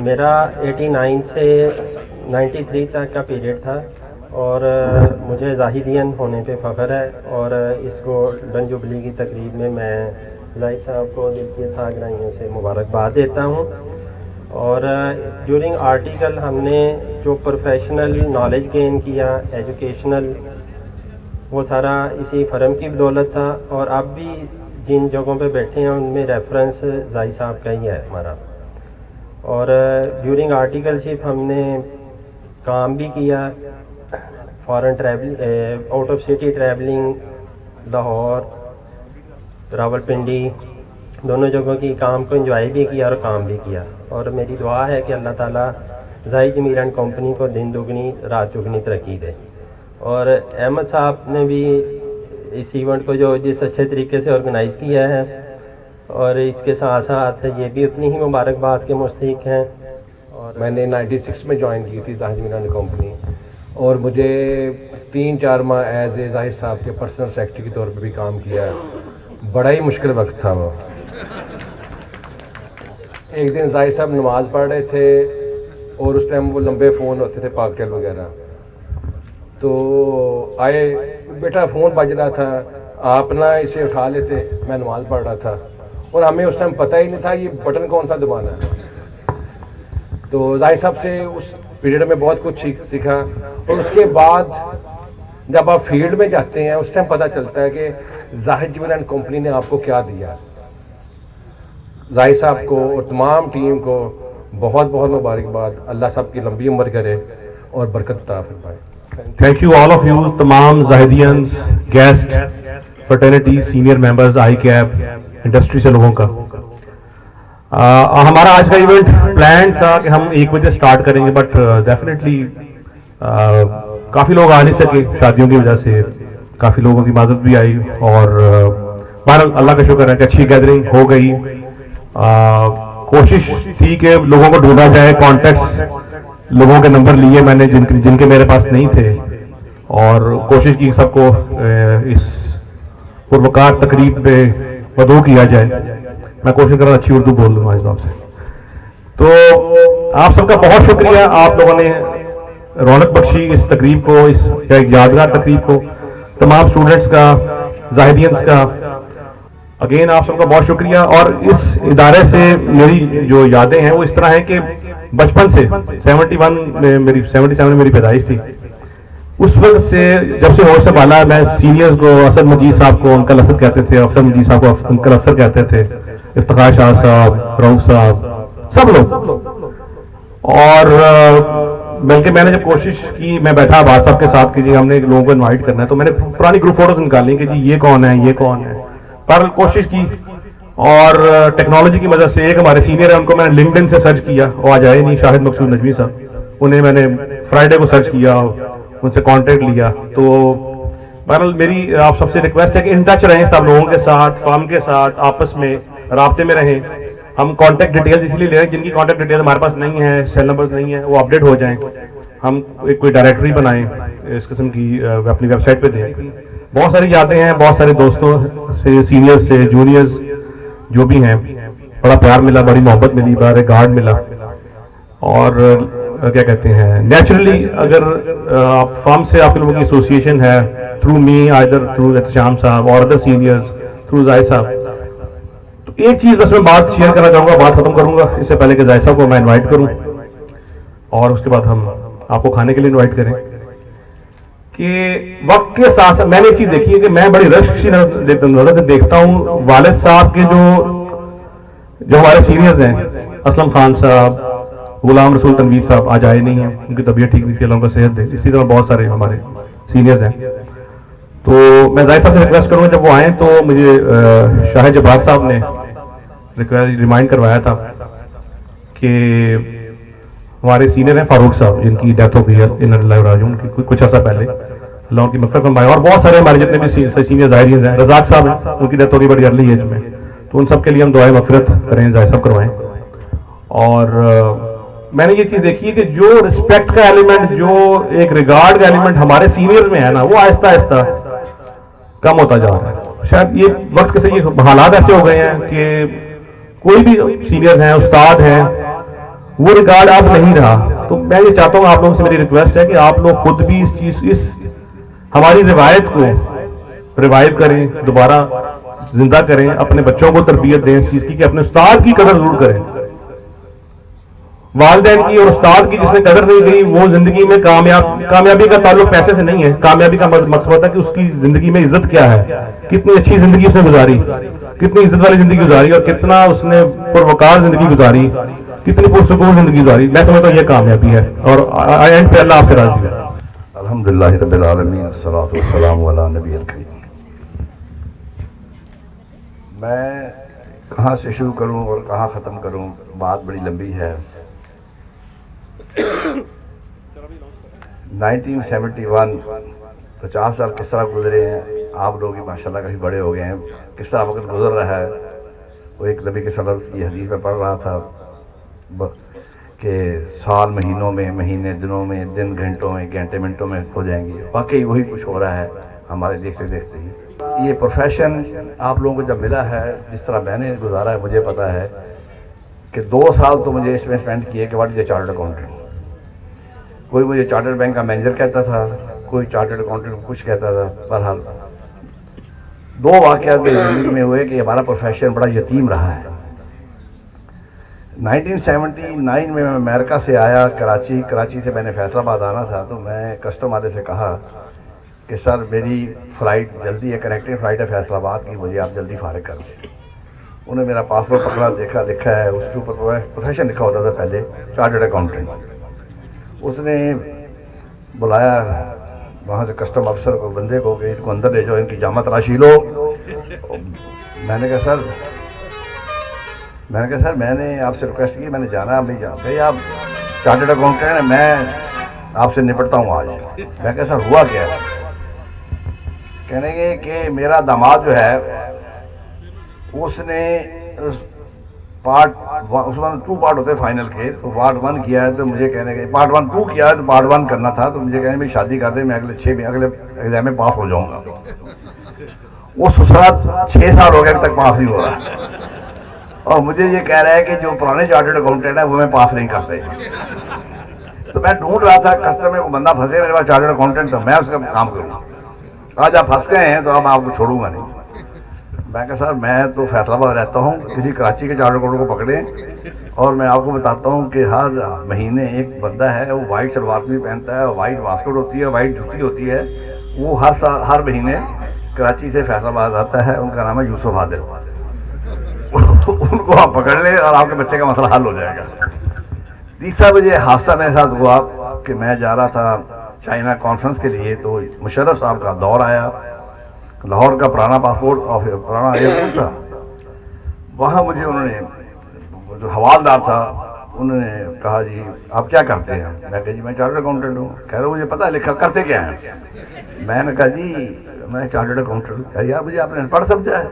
میرا 89 سے 93 تک کا پیریڈ تھا اور مجھے زاہدین ہونے پہ فخر ہے، اور اس گولڈن جوبلی کی تقریب میں زاہد صاحب کو دل کی تھا گرائیوں سے مبارکباد دیتا ہوں۔ اور ڈیورنگ آرٹیکل ہم نے جو پروفیشنل نالج گین کیا، ایجوکیشنل، وہ سارا اسی فرم کی بدولت تھا، اور اب بھی جن جگہوں پہ بیٹھے ہیں ان میں ریفرنس زاہد صاحب کا ہی ہے ہمارا۔ اور ڈیورنگ آرٹیکل شپ ہم نے کام بھی کیا، foreign travel, out of city travelling, Lahore, Rawal Pindi, دونوں جگہوں کی کام کو انجوائے بھی کیا اور کام بھی کیا۔ اور میری دعا ہے کہ اللہ تعالیٰ زاہد جمیل اینڈ کمپنی کو دن دگنی رات چگنی ترقی دے۔ اور احمد صاحب نے بھی اس ایونٹ کو جس اچھے طریقے سے آرگنائز کیا ہے، اور اس کے ساتھ ساتھ یہ بھی اتنی ہی مبارکباد کے مستحق ہیں۔ اور میں نے 96 میں جوائن کی تھی زاہد جمیل اینڈ کمپنی، اور مجھے 3-4 ماہ ایز اے زاہد صاحب کے پرسنل سیکرٹری کے طور پہ بھی کام کیا ہے۔ بڑا ہی مشکل وقت تھا وہ۔ ایک دن زاہد صاحب نماز پڑھ رہے تھے، اور اس ٹائم وہ لمبے فون ہوتے تھے پاکٹیل وغیرہ، تو آئے، بیٹا فون بج رہا تھا، آپ نا اسے اٹھا لیتے، میں نماز پڑھ رہا تھا، اور ہمیں اس ٹائم پتہ ہی نہیں تھا یہ بٹن کون سا دبانا ہے۔ تو زاہد صاحب سے اس پیریڈ میں بہت کچھ سیکھا، اور اس کے بعد جب آپ فیلڈ میں جاتے ہیں اس ٹائم پتہ چلتا ہے کہ زاہد جمیل اینڈ کمپنی نے آپ کو کیا دیا۔ زاہد صاحب کو اور تمام ٹیم کو بہت بہت مبارکباد، اللہ صاحب کی لمبی عمر کرے اور برکت عطا فرمائے۔ Thank you all of you, تمام زاہدینز، guest, fraternity, senior members, ICAP, industry سے لوگوں کا۔ ہمارا آج کا ایونٹ پلان تھا کہ ہم 1 بجے سٹارٹ کریں گے، بٹ ڈیفینیٹلی کافی لوگ آ نہیں سکے شادیوں کی وجہ سے، کافی لوگوں کی معذرت بھی آئی، اور بہرحال اللہ کا شکر ہے کہ اچھی گیدرنگ ہو گئی۔ کوشش تھی کہ لوگوں کو ڈھونڈا جائے، کانٹیکٹس، لوگوں کے نمبر لیے میں نے جن کے میرے پاس نہیں تھے، اور کوشش کی سب کو اس پروکار تقریب پہ مدعو کیا جائے۔ میں کوشش کر رہا اچھی اردو بول لوں اس بات سے۔ تو آپ سب کا بہت شکریہ، آپ لوگوں نے رونق بخشی اس تقریب کو، اس یادگار تقریب کو، تمام اسٹوڈنٹس کا، زاہدینز کا، اگین آپ سب کا بہت شکریہ۔ اور اس ادارے سے میری جو یادیں ہیں وہ اس طرح ہیں کہ بچپن سے 77 میں میری پیدائش تھی، اس وقت سے جب سے ہوش سنبھالا میں سینئرز کو، اسد مجید صاحب کو انکل اسد کہتے تھے، افسر مجید صاحب کو انکل افسر کہتے تھے، افتخار شاہ صاحب، رؤف صاحب، سب لوگ۔ اور بلکہ میں نے جب کوشش کی، میں بیٹھا عباس صاحب کے ساتھ کہ جی ہم نے لوگوں کو انوائٹ کرنا ہے، تو میں نے پرانی گروپ فوٹوز نکالی کہ جی یہ کون ہے، یہ کون ہے، پر کوشش کی، اور ٹیکنالوجی کی وجہ سے ایک ہمارے سینئر ہیں، ان کو میں نے لنکڈن سے سرچ کیا، وہ آج آئے نہیں، شاہد مقصود نجمی صاحب، انہیں میں نے فرائیڈے کو سرچ کیا، ان سے کانٹیکٹ لیا۔ تو بہرحال میری آپ سب سے ریکویسٹ ہے کہ ان ٹچ رہیں سب لوگوں کے ساتھ، فارم کے ساتھ، آپس میں رابطے میں رہیں۔ ہم کانٹیکٹ ڈیٹیلز اسی لیے لے رہے ہیں، جن کی کانٹیکٹ ڈیٹیلز ہمارے پاس نہیں ہے، سیل نمبرز نہیں ہیں، وہ اپڈیٹ ہو جائیں، ہم کوئی ڈائریکٹری بنائیں اس قسم کی، اپنی ویب سائٹ پہ دیں۔ بہت ساری یادیں ہیں، بہت سارے دوستوں سے، سینئرز سے، جونیئرز جو بھی ہیں، بڑا پیار ملا، بڑی محبت ملی، بڑا ریگارڈ ملا، اور کیا کہتے ہیں، نیچرلی اگر آپ فارم سے آپ لوگوں کی ایسوسیشن ہے، تھرو می، آئدر تھرو احتشام صاحب اور ادر سینئرز، تھرو زاہد صاحب، تو ایک چیز بس میں بات شیئر کرنا چاہوں گا، بات ختم کروں گا اس سے پہلے کہ زاہد صاحب کو میں انوائٹ کروں، اور اس کے بعد ہم آپ کو کھانے کے لیے انوائٹ کریں، کہ وقت کے ساتھ ساتھ میں نے یہ چیز دیکھی ہے کہ میں بڑی رشک سی نظر سے دیکھتا ہوں، والد صاحب کے جو ہمارے سینئرز ہیں، اسلم خان صاحب، غلام رسول تنویر صاحب آج آئے نہیں ہیں، ان کی طبیعت ٹھیک نہیں تھی، اللہ ان کو صحت دے، اسی طرح بہت سارے ہمارے سینئرز ہیں۔ تو میں زاہد صاحب سے ریکویسٹ کروں گا جب وہ آئیں تو مجھے شاہد جبار صاحب نے ریمائنڈ کروایا تھا کہ ہمارے سینئر ہیں فاروق صاحب، جن کی ڈیتھ ہو گئی ہے انا للہ و انا الیہ راجعون کی کچھ عرصہ پہلے، اللہ ان کی مغفرت فرمائے، اور بہت سارے ہمارے جتنے بھی سینئر ظاہرین ہیں، رزاق صاحب ہیں، ان کی ڈیتھ ہو گئی بڑی ارلی ایج میں، تو ان سب کے لیے ہم دعائیں مغفرت کریں، زاہد صاحب کروائیں۔ اور میں نے یہ چیز دیکھی ہے کہ جو رسپیکٹ کا ایلیمنٹ، جو ایک ریگارڈ کا ایلیمنٹ ہمارے سینئر میں ہے نا، وہ آہستہ آہستہ کم ہوتا جا رہا ہے۔ شاید یہ وقت کے سے یہ حالات ایسے ہو گئے ہیں کہ کوئی بھی سینئر ہیں، استاد ہیں، وہ ریکارڈ اب نہیں رہا. تو میں یہ چاہتا ہوں, آپ لوگوں سے میری ریکویسٹ ہے کہ آپ لوگ خود بھی اس ہماری روایت کو ریوائیو کریں, دوبارہ زندہ کریں, اپنے بچوں کو تربیت دیں اس چیز کی کہ اپنے استاد کی قدر ضرور کریں. والدین کی اور استاد کی جس نے قدر نہیں کی وہ زندگی میں کامیابی کا تعلق پیسے سے نہیں ہے. کامیابی کا مقصد ہوتا ہے کہ اس کی زندگی میں عزت کیا ہے, کتنی اچھی زندگی اس نے گزاری, کتنی عزت والی زندگی گزاری, اور کتنا اس نے پروقار زندگی گزاری, کتنی پرسکون زندگی گزاری. میں سمجھتا ہوں یہ کامیابی ہے, اور اینڈ پہ اللہ آپ سے راضی ہے. الحمدللہ رب العالمین والصلاۃ والسلام علی نبی الکریم. میں کہاں سے شروع کروں اور کہاں ختم کروں, بات بڑی لمبی ہے. 1971 50 سال کس طرح گزرے ہیں, آپ لوگ بھی ماشاءاللہ کافی بڑے ہو گئے ہیں, کس طرح وقت گزر رہا ہے. وہ ایک نبی کے صلی اللہ علیہ وسلم کی حدیث میں پڑھ رہا تھا کہ سال مہینوں میں, مہینے دنوں میں, دن گھنٹوں میں, گھنٹے منٹوں میں ہو جائیں گے. واقعی وہی کچھ ہو رہا ہے ہمارے دیکھتے دیکھتے ہی. یہ پروفیشن آپ لوگوں کو جب ملا ہے, جس طرح میں نے گزارا ہے, مجھے پتا ہے کہ 2 سال تو مجھے اس میں اسپینڈ کیے کہ what is a chartered accountant. کوئی مجھے چارٹرڈ بینک کا مینیجر کہتا تھا, کوئی چارٹرڈ اکاؤنٹنٹ کچھ کہتا تھا. بہرحال 2 واقعات میری زندگی میں ہوئے کہ ہمارا پروفیشن بڑا یتیم رہا ہے. 1979 میں امریکہ سے آیا کراچی سے میں نے فیصل آباد آنا تھا. تو میں کسٹم والے سے کہا کہ سر میری فلائٹ جلدی ہے, کنیکٹنگ فلائٹ ہے فیصل آباد کی, مجھے آپ جلدی فارغ کر دیں. انہوں نے میرا پاسپورٹ پکڑا, دیکھا, لکھا ہے اس کے اوپر پروفیشن لکھا ہوتا تھا پہلے چارٹرڈ اکاؤنٹنٹ. اس نے بلایا وہاں سے کسٹم افسر کو, بندے کو, کہ ان کو اندر لے جاؤ, ان کی جامہ تراشی لو. میں نے کہا سر میں نے آپ سے ریکویسٹ کی, میں نے جانا بھائی آپ چارٹرڈ اکاؤنٹنٹ ہیں, میں آپ سے نپٹتا ہوں آج. میں کہا سر ہوا کیا ہے؟ کہنے گے کہ میرا داماد جو ہے اس نے پارٹ اس میں 2 پارٹ ہوتے ہیں فائنل کے, تو پارٹ 1 کیا ہے, تو مجھے کہنے گے پارٹ 1 2 کیا ہے تو پارٹ 1 کرنا تھا, تو مجھے کہنے میں شادی کر دیں, میں اگلے ایگزام میں پاس ہو جاؤں گا. وہ سسرا 6 سال ہو گئے اب تک پاس نہیں ہو رہا, اور مجھے یہ کہہ رہا ہے کہ جو پرانے چارٹرڈ اکاؤنٹنٹ ہیں وہ میں پاس نہیں کرتے. تو میں ڈھونڈ رہا تھا کسٹم میں, وہ بندہ پھنسے میرے پاس چارٹرڈ اکاؤنٹنٹ, تو میں اس کا کام کروں. آج آپ پھنس گئے ہیں تو اب آپ کو چھوڑوں گا نہیں. میں کہا سر میں تو فیصل آباد رہتا ہوں, کسی کراچی کے چارٹرڈ اکاؤنٹنٹ کو پکڑیں, اور میں آپ کو بتاتا ہوں کہ ہر مہینے ایک بندہ ہے, وہ وائٹ شلوار بھی پہنتا ہے, وائٹ واسکٹ ہوتی ہے, وائٹ جوتی ہوتی ہے, وہ ہر مہینے کراچی سے فیصل آباد آتا ہے. ان کا نام ہے یوسف عادل. ان کو آپ پکڑ لیں اور آپ کے بچے کا مسئلہ حل ہو جائے گا. تیسرا مجھے حادثہ میرے ساتھ ہوا کہ میں جا رہا تھا چائنا کانفرنس کے لیے, تو مشرف صاحب کا دور آیا. لاہور کا پرانا پاسپورٹ اور پرانا ایئرپورٹ تھا, وہاں مجھے انہوں نے, جو حوالدار تھا, انہوں نے کہا جی آپ کیا کرتے ہیں؟ میں کہا جی میں چارٹرڈ اکاؤنٹنٹ ہوں. کہہ رہے مجھے پتہ ہے, لکھا کرتے کیا ہیں؟ میں نے کہا جی میں چارٹرڈ اکاؤنٹنٹ ہوں. کہا یار مجھے آپ نے پڑھ سمجھا ہے,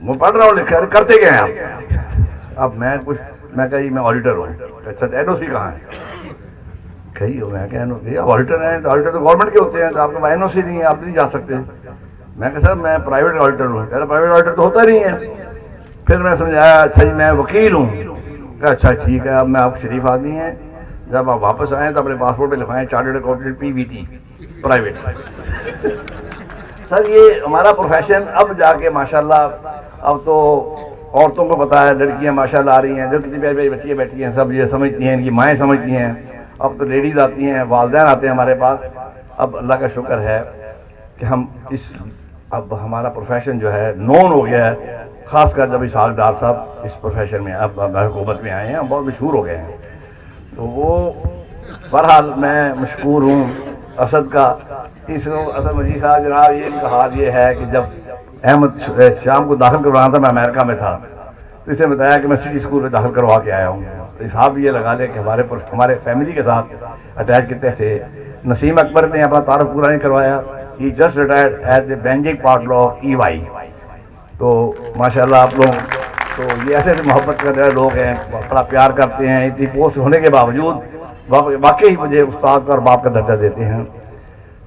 میں پڑھ رہا ہوں, لکھا ہے کرتے کیا ہیں آپ؟ اب میں کہا جی میں آڈیٹر ہوں. اچھا این او سی کہاں ہے؟ کہی میں کہا آپ آڈیٹر ہیں, تو آڈیٹر تو گورنمنٹ کے ہوتے ہیں, تو آپ کے این او سی نہیں ہے, آپ نہیں جا سکتے. میں کہا سر میں پرائیویٹ آڈیٹر ہوں. کہہ رہا پرائیویٹ آڈیٹر تو ہوتا نہیں ہے. پھر میں سمجھایا اچھا جی میں وکیل ہوں. کہا اچھا ٹھیک ہے, اب میں آپ شریف آدمی ہیں, جب آپ واپس آئیں تو اپنے پاسپورٹ پہ لکھوائیں چارٹرڈ اکاؤنٹنٹ PVT پرائیویٹ. سر یہ ہمارا پروفیشن اب جا کے ماشاءاللہ, اب تو عورتوں کو پتا ہے, لڑکیاں ماشاءاللہ آ رہی ہیں, جو کسی پیاری بچیاں بیٹھی ہیں سب یہ سمجھتی ہیں, ان کی مائیں سمجھتی ہیں. اب تو لیڈیز آتی ہیں, والدین آتے ہیں ہمارے پاس. اب اللہ کا شکر ہے کہ ہم اب ہمارا پروفیشن جو ہے نون ہو گیا ہے, خاص کر جب اسحاق ڈار صاحب اس پروفیشن میں اب حکومت میں آئے ہیں, ہم بہت مشہور ہو گئے ہیں. تو وہ بہرحال میں مشکور ہوں اسد کا. اسد مجید صاحب جناب, یہ ان کا حال یہ ہے کہ جب احمد شام کو داخل کروانا تھا, میں امریکہ میں تھا, تو اسے بتایا کہ میں سٹی اسکول میں داخل کروا کے آیا ہوں. تو اسحاق بھی یہ لگا لے کہ ہمارے فیملی کے ساتھ اٹیچ کتنے تھے. نسیم اکبر نے اپنا تعارف پورا نہیں کروایا, he just retired as a managing partner of EY. تو ماشاءاللہ آپ لوگ تو یہ ایسے محبت کرنے والے لوگ ہیں, بڑا پیار کرتے ہیں. اتنی پوسٹ ہونے کے باوجود واقعی مجھے استاد اور باپ کا درجہ دیتے ہیں.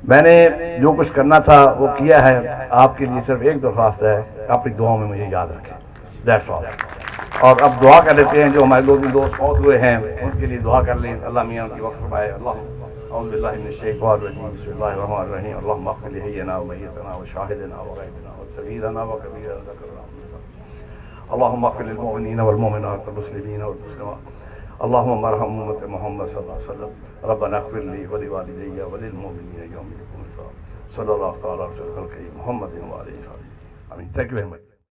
میں نے جو کچھ کرنا تھا وہ کیا ہے. آپ کے لیے صرف ایک درخواست ہے, اپنی دعاؤں میں مجھے یاد رکھیں. That's all. اور اب دعا کر لیتے ہیں جو ہمارے دو تین دوست فوت ہوئے ہیں ان کے لیے دعا کر لیں اللہ میاں ان کی وقت فرمائے اللہ اعوذ باللہ من الشیطان الرجیم بسم اللہ الرحمن الرحیم اللہم اغفر لحینا ومیتنا وشاہدنا وغیبنا وصغیرنا وکبیرنا ذکرنا اللہم اغفر للمؤمنین والمؤمنات والمسلمین والمسلمات اللہم ارحم امت محمد صلی اللہ علیہ وسلم ربنا اغفر لی ولوالدی وللمؤمنین یوم یقوم الحساب صلی اللہ تعالی علیہ وسلم محمد وعلیہ وسلم آمین. Thank you very much.